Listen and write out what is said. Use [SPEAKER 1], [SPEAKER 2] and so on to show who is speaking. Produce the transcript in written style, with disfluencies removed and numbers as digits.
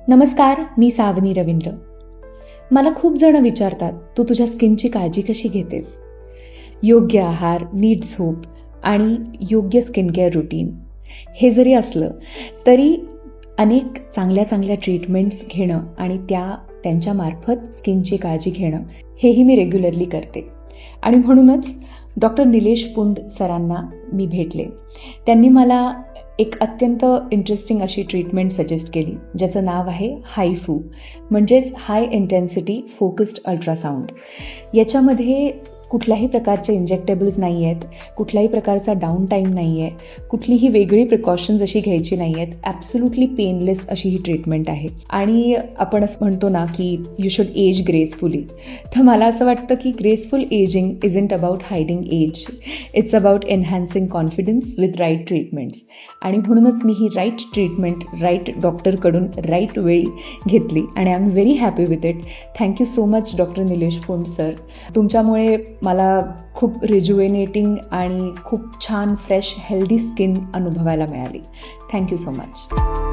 [SPEAKER 1] नमस्कार, मी सावनी रवींद्र. मला खूप जण विचारतात, तू तुझ्या स्किनची काळजी कशी घेतेस? योग्य आहार, नीट झोप आणि योग्य स्किन केअर रुटीन हे जरी असलं तरी अनेक चांगल्या चांगल्या ट्रीटमेंट्स घेणं आणि त्यांच्यामार्फत स्किनची काळजी घेणं हेही मी रेग्युलरली करते. आणि म्हणूनच डॉक्टर निलेश पुंड सरांना मी भेटले. त्यांनी मला एक अत्यंत इंटरेस्टिंग अशी ट्रीटमेंट सजेस्ट केली, ज्याचं नाव आहे हायफू, म्हणजेच हाय इंटेन्सिटी फोकस्ड अल्ट्रासाऊंड. याच्यामध्ये कुठल्याही प्रकारचे इंजेक्टेबल्स नाही आहेत, कुठल्याही प्रकारचा डाऊन टाईम नाही आहे, कुठलीही वेगळी प्रिकॉशन्स अशी घ्यायची नाही आहेत. ॲब्सोल्युटली पेनलेस अशी ही ट्रीटमेंट आहे. आणि आपण असं म्हणतो ना की यू शुड एज ग्रेसफुली, तर मला असं वाटतं की graceful ageing isn't about hiding age, it's about enhancing confidence with right treatments. आणि म्हणूनच मी ही राईट ट्रीटमेंट राईट डॉक्टरकडून राईट वेळी घेतली आणि I am very happy with it. Thank you so much doctor Nilesh Pund sir. तुमच्यामुळे मला खूप रिज्युएनेटिंग आणि खूप छान फ्रेश हेल्दी स्किन अनुभवायला मिळाली. Thank you so much.